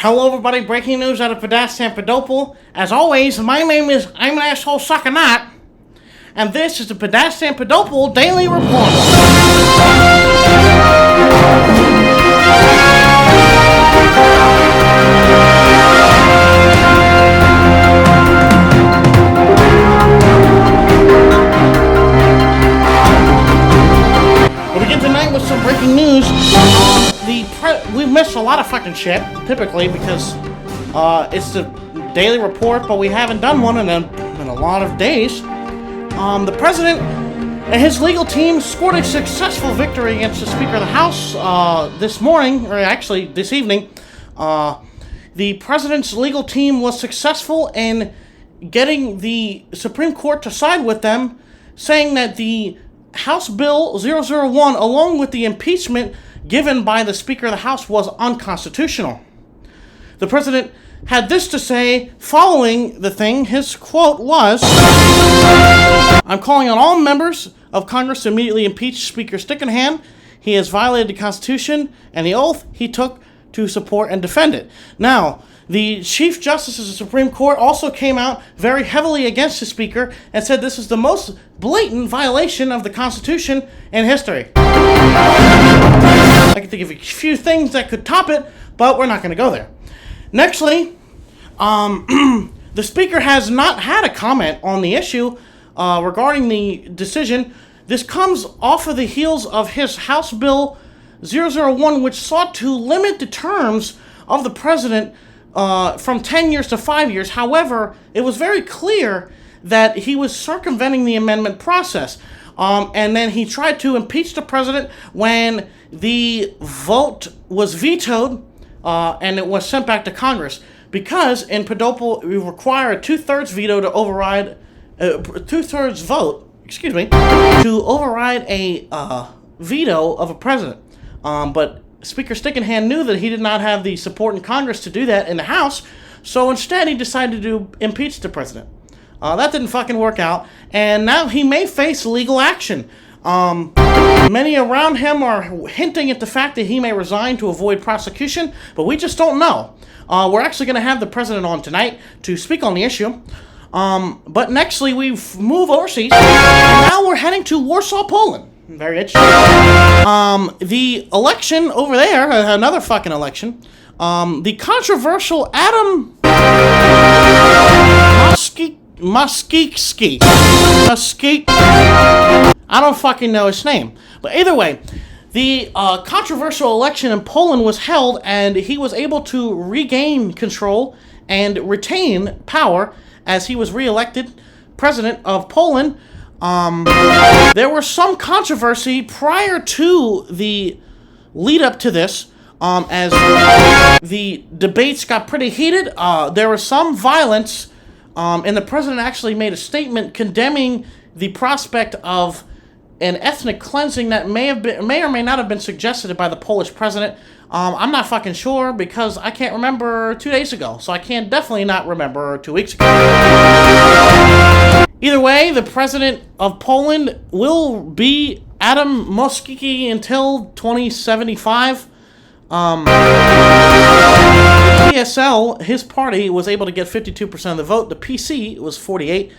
Hello everybody, breaking news out of Pedatstanpedople. As always, my name is I'm an Asshole Suck a Knot, and this is the Pedatstanpedople Daily Report. We'll begin tonight with some breaking news. We missed a lot of fucking shit, typically, because it's the daily report, but we haven't done one in a lot of days. The president and his legal team scored a successful victory against the Speaker of the House this morning, or actually this evening. The president's legal team was successful in getting the Supreme Court to side with them, saying that the House Bill 001, along with the impeachment given by the Speaker of the House, was unconstitutional. The president had this to say following the thing. His quote was, "I'm calling on all members of Congress to immediately impeach Speaker Stickenhand. He has violated the Constitution and the oath he took to support and defend it." Now, the Chief Justice of the Supreme Court also came out very heavily against the Speaker and said this is the most blatant violation of the Constitution in history. I can think of a few things that could top it, but we're not going to go there. Nextly, the Speaker has not had a comment on the issue regarding the decision. This comes off of the heels of his House Bill 001, which sought to limit the terms of the president from 10 years to 5 years. However, it was very clear that he was circumventing the amendment process. And then he tried to impeach the president when the vote was vetoed and it was sent back to Congress. Because in Pedople, we require a two-thirds veto to override, two-thirds vote, to override a veto of a president. But Speaker Stickenhand knew that he did not have the support in Congress to do that in the House, so instead he decided to impeach the president. That didn't fucking work out, and now he may face legal action. Many around him are hinting at the fact that he may resign to avoid prosecution, but we just don't know. We're actually going to have the president on tonight to speak on the issue. But nextly, we move overseas, and now we're heading to Warsaw, Poland. Very interesting. The election over there, another fucking election, the controversial Adam Muskieski. I don't fucking know his name. But either way, the controversial election in Poland was held, and he was able to regain control and retain power as he was reelected president of Poland. There was some controversy prior to the lead up to this, as the debates got pretty heated. There was some violence, and the president actually made a statement condemning the prospect of an ethnic cleansing that may or may not have been suggested by the Polish president. I'm not fucking sure because I can't remember 2 days ago, so I can definitely not remember 2 weeks ago. Either way, the president of Poland will be Adam Muskieski until 2075. PSL, his party, was able to get 52% of the vote. The PC was 48%.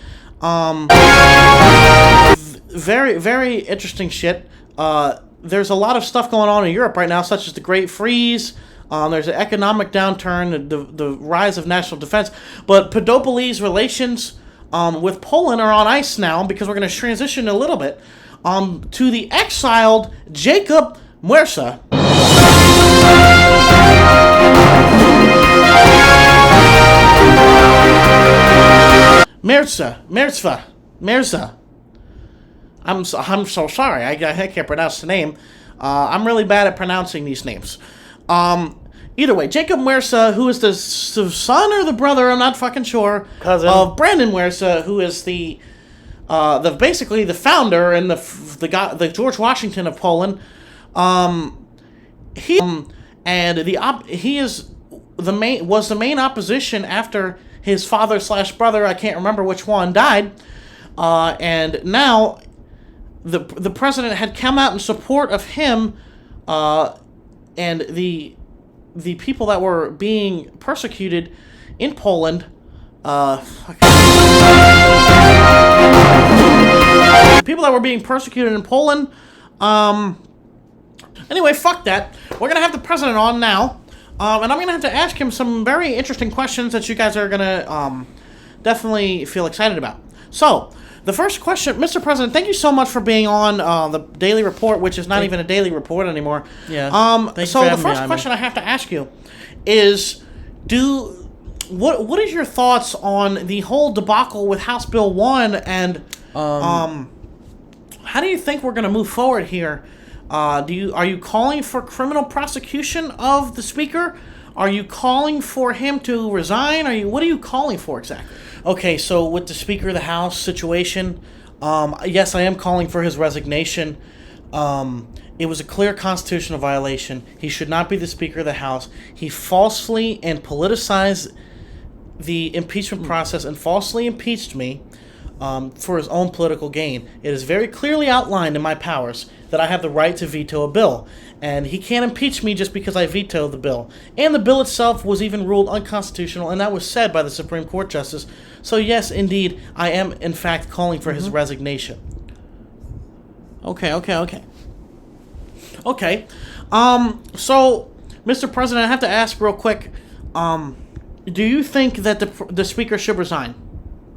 Very, very interesting shit. There's a lot of stuff going on in Europe right now, such as the Great Freeze. There's an economic downturn, the rise of national defense. But Pedople's relations with Poland are on ice now, because we're going to transition a little bit to the exiled Jacob Muersa. Mirza. I'm so sorry. I can't pronounce the name. I'm really bad at pronouncing these names. Either way, Jacob Muersa, who is the son or the brother, I'm not fucking sure, cousin of Brandon Muersa, who is the basically the founder and the George Washington of Poland. He was the main opposition after his father/brother, I can't remember which one, died. And now the president had come out in support of him and the the people that were being persecuted in Poland. People that were being persecuted in Poland. Anyway, fuck that. We're gonna have the president on now, and I'm gonna have to ask him some very interesting questions that you guys are gonna definitely feel excited about. So, the first question, Mr. President, thank you so much for being on the Daily Report, which is not even a daily report anymore. Yeah. So the first question I have to ask you is, what is your thoughts on the whole debacle with House Bill 1, and how do you think we're going to move forward here? Are you calling for criminal prosecution of the Speaker? Are you calling for him to resign? What are you calling for exactly? Okay, so with the Speaker of the House situation, yes, I am calling for his resignation. It was a clear constitutional violation. He should not be the Speaker of the House. He falsely and politicized the impeachment process and falsely impeached me for his own political gain. It is very clearly outlined in my powers that I have the right to veto a bill. And he can't impeach me just because I vetoed the bill. And the bill itself was even ruled unconstitutional, and that was said by the Supreme Court Justice. So yes, indeed, I am in fact calling for his resignation. Okay. So, Mr. President, I have to ask real quick, do you think that the Speaker should resign?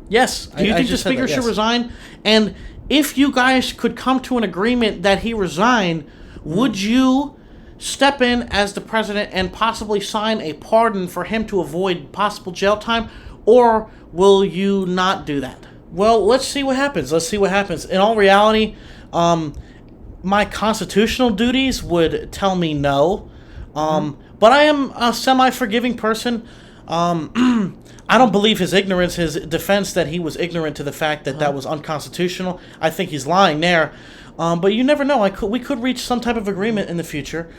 Yes. Do you think the Speaker should resign? And if you guys could come to an agreement that he resign, would you step in as the president and possibly sign a pardon for him to avoid possible jail time? Or will you not do that? Well, let's see what happens. In all reality, my constitutional duties would tell me no. But I am a semi-forgiving person. I don't believe his ignorance, his defense that he was ignorant to the fact that that was unconstitutional. I think he's lying there. But you never know. We could reach some type of agreement in the future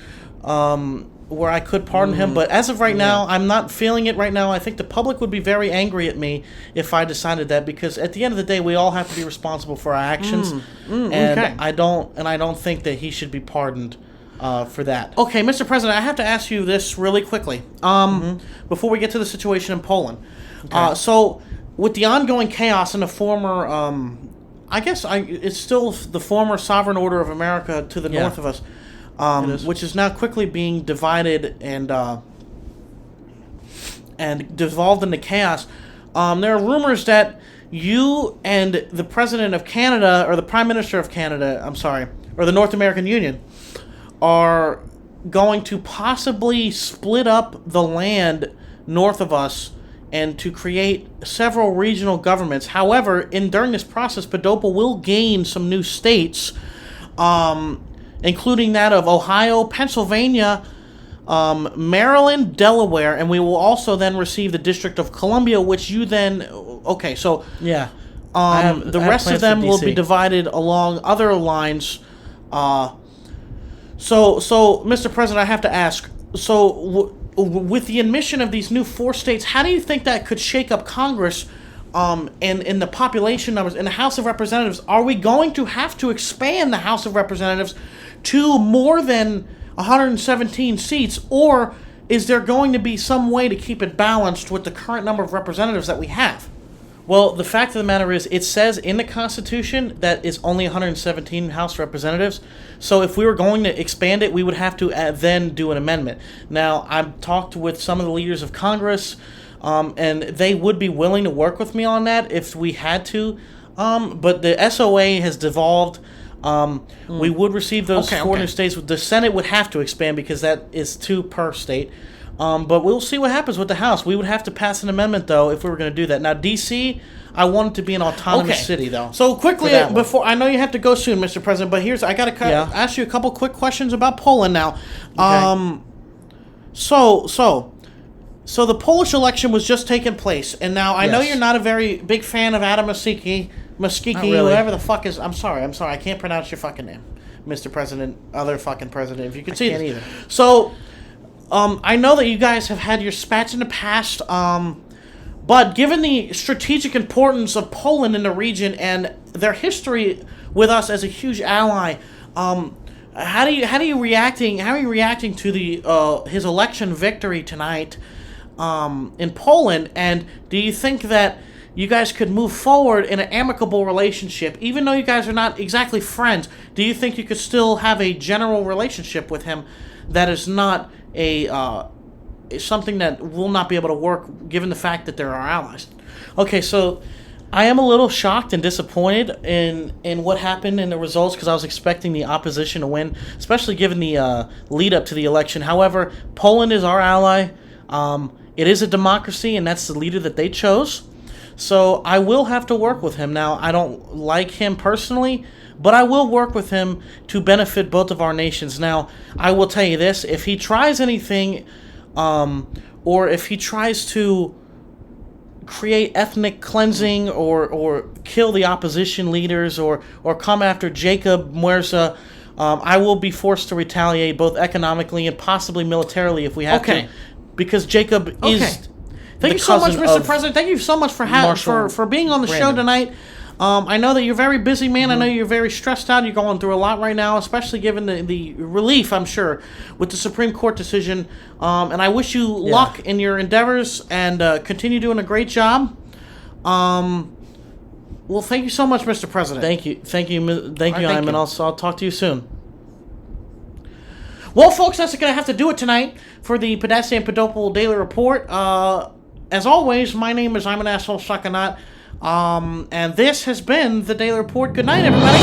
where I could pardon him. But as of right now, I'm not feeling it right now. I think the public would be very angry at me if I decided that, because at the end of the day, we all have to be responsible for our actions. And I don't think that he should be pardoned for that. Okay, Mr. President, I have to ask you this really quickly before we get to the situation in Poland. Okay. So, with the ongoing chaos in the former, it's still the former sovereign order of America to the north of us, which is now quickly being divided and devolved into chaos. There are rumors that you and the President of Canada, or the Prime Minister of Canada, or the North American Union, are going to possibly split up the land north of us and to create several regional governments. However, during this process, Pedople will gain some new states, including that of Ohio, Pennsylvania, Maryland, Delaware, and we will also then receive the District of Columbia, which you then... Okay, so... Yeah. The rest of them will be divided along other lines. So, Mr. President, I have to ask, with the admission of these new 4 states, how do you think that could shake up Congress and in the population numbers in the House of Representatives? Are we going to have to expand the House of Representatives to more than 117 seats, or is there going to be some way to keep it balanced with the current number of representatives that we have? Well, the fact of the matter is, it says in the Constitution that it's only 117 House representatives. So if we were going to expand it, we would have to then do an amendment. Now, I've talked with some of the leaders of Congress, and they would be willing to work with me on that if we had to. But the SOA has devolved. We would receive those 4 new states. The Senate would have to expand because that is 2 per state. But we'll see what happens with the House. We would have to pass an amendment, though, if we were going to do that. Now, D.C., I want it to be an autonomous city, though. So, quickly, before... I know you have to go soon, Mr. President, but I got to ask you a couple quick questions about Poland now. Okay. So the Polish election was just taking place, and now I know you're not a very big fan of Adam Muskieky, whatever the fuck is... I'm sorry, I can't pronounce your fucking name, Mr. President, other fucking president, if you could see it. Either. So... I know that you guys have had your spats in the past, but given the strategic importance of Poland in the region and their history with us as a huge ally, How are you reacting? How are you reacting to the his election victory tonight in Poland? And do you think that you guys could move forward in an amicable relationship, even though you guys are not exactly friends? Do you think you could still have a general relationship with him that is not something that will not be able to work, given the fact that they're our allies? Okay, so I am a little shocked and disappointed in what happened in the results, because I was expecting the opposition to win, especially given the lead up to the election. However, Poland is our ally. It is a democracy, and that's the leader that they chose. So I will have to work with him. Now, I don't like him personally, but I will work with him to benefit both of our nations. Now, I will tell you this: if he tries anything, or if he tries to create ethnic cleansing or kill the opposition leaders or come after Jacob Muerza, I will be forced to retaliate both economically and possibly militarily if we have to, because Jacob is. Thank you so much, Mr. President. Thank you so much for being on the show tonight. I know that you're very busy, man. I know you're very stressed out. You're going through a lot right now, especially given the relief, I'm sure, with the Supreme Court decision. And I wish you luck in your endeavors and continue doing a great job. Well, thank you so much, Mr. President. Thank you, Iman. I'll talk to you soon. Well, folks, that's going to have to do it tonight for the Pedatstanpedople Daily Report. As always, my name is Iman Asshole Sakanat. And this has been the Daily Report. Good night, everybody.